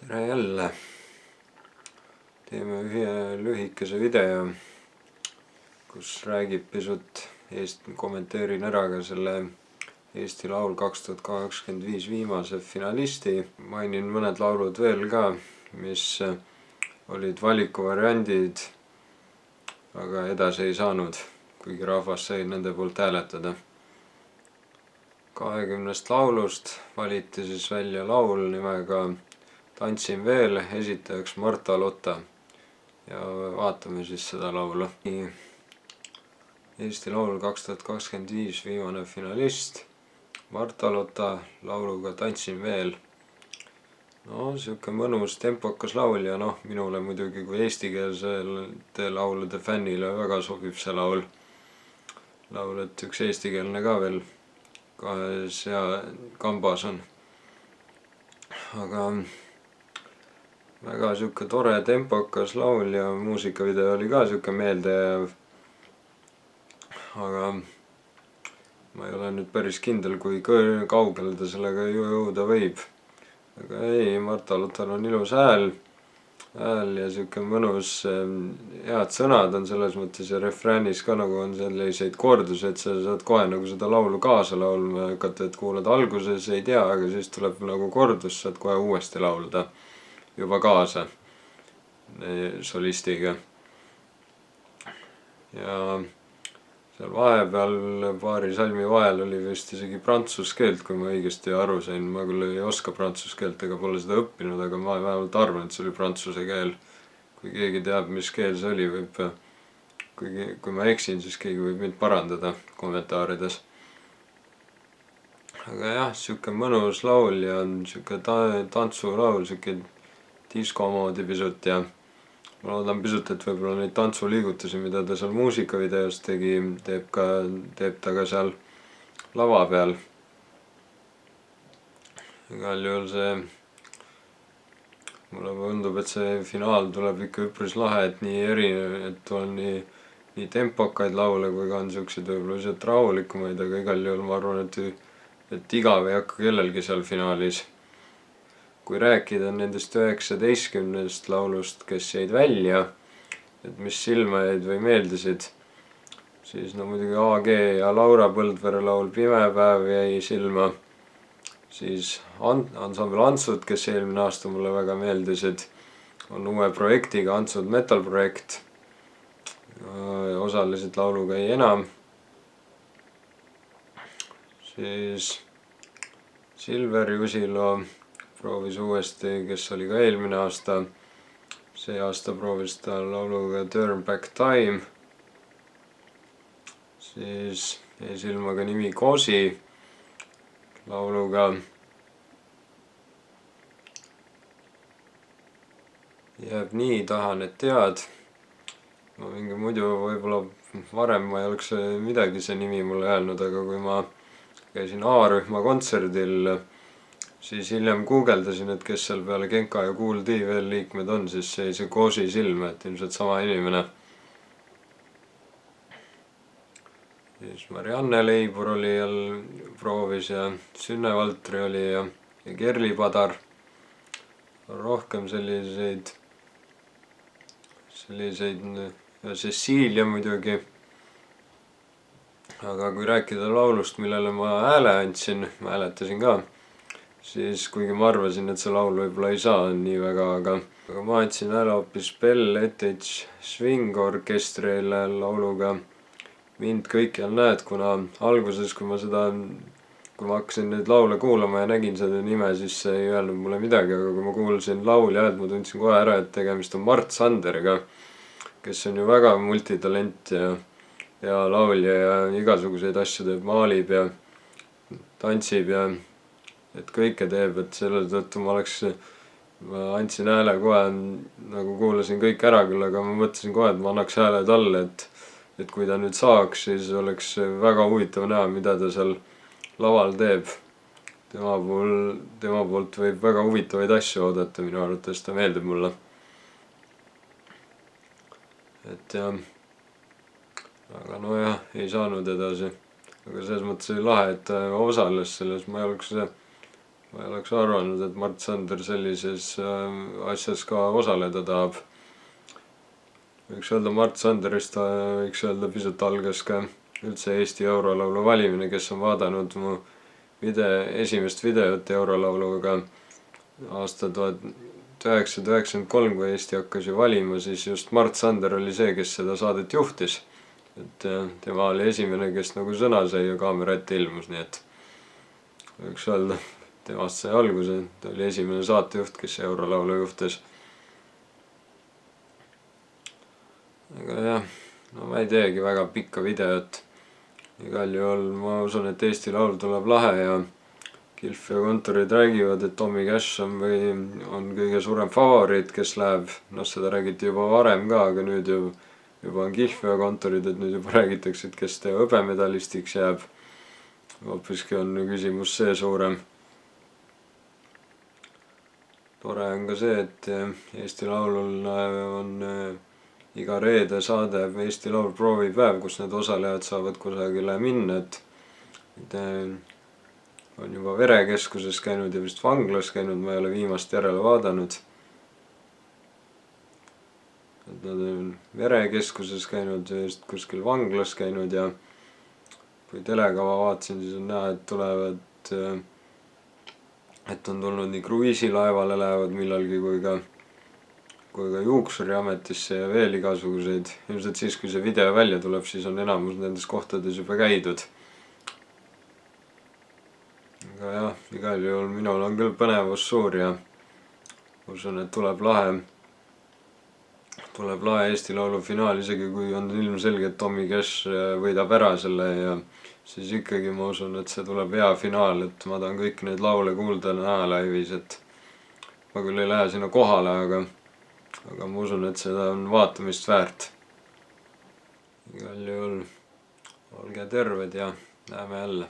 Tere jälle! Teeme ühe lühikese video, kus räägib pisut, kommenteerin ära ka selle Eesti Laul 2025 viimase finalisti. Mainin mõned laulud veel ka, mis olid valikuvariandid, aga edasi ei saanud, kuigi rahvas sai nende poolt hääletada. 20 laulust valiti siis välja laul nimega Tantsin veel, esitajaks Marta Lotta ja vaatame siis seda laulu. Eesti Laul 2025 viimane finalist Marta Lotta lauluga Tantsin veel. No siuke mõnus tempokas laul ja minule muidugi kui eestikeelsete laulude fännile väga sobib see laul. Laul, et üks eestikeelne ka veel kahes ja kambas on. Aga väga siuke tore tempokas laul ja muusikavideo oli ka siuke meeldejääv. Aga ma ei ole nüüd päris kindel, kui kaugele ta sellega jõuda võib. Aga ei, Marta Lottal on ilus hääl ja siuke mõnus, head sõnad on selles mõttes ja refräänis ka nagu on selliseid kordusi, et sa saad kohe nagu seda laulu kaasa laulma hakata, et kuulad alguses, ei tea, aga siis tuleb nagu kordus, saad kohe uuesti laulda juba kaasa solistiga. Ja seal vahepeal paari salmi vahel oli vist isegi prantsuse keelt, kui ma õigesti aru sain. Ma küll ei oska prantsuse keelt ega pole seda õppinud, aga ma vähemalt arvan, et see oli prantsuse keel. Kui keegi teab, mis keel see oli, kui ma eksin, siis keegi võib mind parandada kommentaarides. Aga jah, siuke mõnus laul ja siuke tantsulaul, siuke disko moodi pisut ja ma loodan pisut, et võib-olla neid tantsuliigutusi, mida ta seal muusikavideos tegi, teeb ta ka seal lava peal. Igal juhul mulle tundub, et see finaal tuleb ikka üpris lahe, et nii erinev, et on nii tempokaid laule, kui ka on siukseid võib-olla lihtsalt rahulikumaid, aga igal juhul ma arvan, et igav ei hakka kellelgi seal finaalis. Kui rääkida nendest 19 laulust, kes jäid välja, et mis silma jäid või meeldisid, siis muidugi AG ja Laura Põldvere laul Pime päev jäi silma. Siis ansambel Antsud, kes eelmine aasta mulle väga meeldisid, on uue projektiga Antsud Metal projekt. Osalesid lauluga Ei enam. Siis Silver Jusilo proovis uuesti, kes oli ka eelmine aasta. See aasta proovis ta lauluga Turn Back Time. Siis jäi silma ka nimi Kosi lauluga Jääb nii, tahan, et tead. Ma mingi muidu võib-olla varem ma ei oleks midagi see nimi mulle öelnud, aga kui ma käisin A-rühma kontserdil, siis hiljem guugeldasin, et kes seal peale Genka ja Kool D veel liikmed on, siis jäi see Kosi silma, et ilmselt sama inimene. Siis Marianne Leibur oli proovis ja Sünne Valtri oli ja Kerli Padar. Rohkem selliseid ja Cecilia muidugi. Aga kui rääkida laulust, millele ma hääle andsin, ma hääletasin ka, siis kuigi ma arvasin, et see laul võib-olla ei saa nii väga, aga ma andsin hääle hoopis Bell Ettage Swing orkestrile lauluga Mind kõikjal näed, kuna alguses, kui ma hakkasin neid laule kuulama ja nägin seda nime, siis see ei öelnud mulle midagi, aga kui ma kuulsin laulja häält, ma tundsin kohe ära, et tegemist on Mart Sanderiga, kes on ju väga multitalent ja laulja ja igasuguseid asju teeb, maalib ja tantsib ja et kõike teeb, et selle tõttu ma andsin hääle kohe, nagu kuulasin kõik ära küll, aga ma mõtlesin kohe, et ma annaks hääle talle, et kui ta nüüd saaks, siis oleks väga huvitav näha, mida ta seal laval teeb. Tema poolt võib väga huvitavaid asju oodata, minu arvates ta meeldib mulle. Et jah, aga nojah, ei saanud edasi. Aga selles mõttes oli lahe, et ta osales selles, ma ei oleks ma ei oleks arvanud, et Mart Sander sellises asjas ka osaleda tahab. Võiks öelda Mart Sanderist, võiks öelda pisut algas ka üldse Eesti eurolaulu valimine, kes on vaadanud mu esimest videot eurolauluga aasta 1993, kui Eesti hakkas ju valima, siis just Mart Sander oli see, kes seda saadet juhtis. Et tema oli esimene, kes nagu sõna sai ja kaamera ette ilmus, nii et võiks öelda, temast sai alguse, ta oli esimene saatejuht, kes eurolaulu juhtis. Aga jah, no ma ei teegi väga pikka videot. Igal juhul ma usun, et Eesti laul tuleb lahe ja Kilf ja Kontorid räägivad, et Tommy Cash on kõige suurem favoriit, kes läheb. No seda räägiti juba varem ka, aga nüüd juba on Kilf ja Kontorid, et nüüd juba räägitakse, et kes teie hõbemedalistiks jääb. Hoopiski on küsimus see suurem. Tore on ka see, et Eesti Laulul on iga reede saade Eesti Laul proovipäev, kus need osalejad saavad kusagile minna, et on juba verekeskuses käinud ja vist vanglas käinud, ma ei ole viimast järele vaadanud. Et nad on verekeskuses käinud ja just kuskil vanglas käinud ja kui telekava vaatasin, siis on näha, et on tulnud nii kruiisilaevale lähevad millalgi kui ka juuksuriametisse ja veel igasuguseid. Ilmselt siis, kui see video välja tuleb, siis on enamus nendes kohtades juba käidud. Aga jah, igal juhul minul on küll põnevus suur ja usun, et tuleb lahe Eesti Laulu finaal, isegi kui on ilmselge, et Tommy Cash võidab ära selle ja siis ikkagi ma usun, et see tuleb hea finaal, et ma tahan kõik neid laule kuulda näha laivis, et ma küll ei lähe sinna kohale, aga ma usun, et seda on vaatamist väärt. Igal juhul olge terved ja näeme jälle.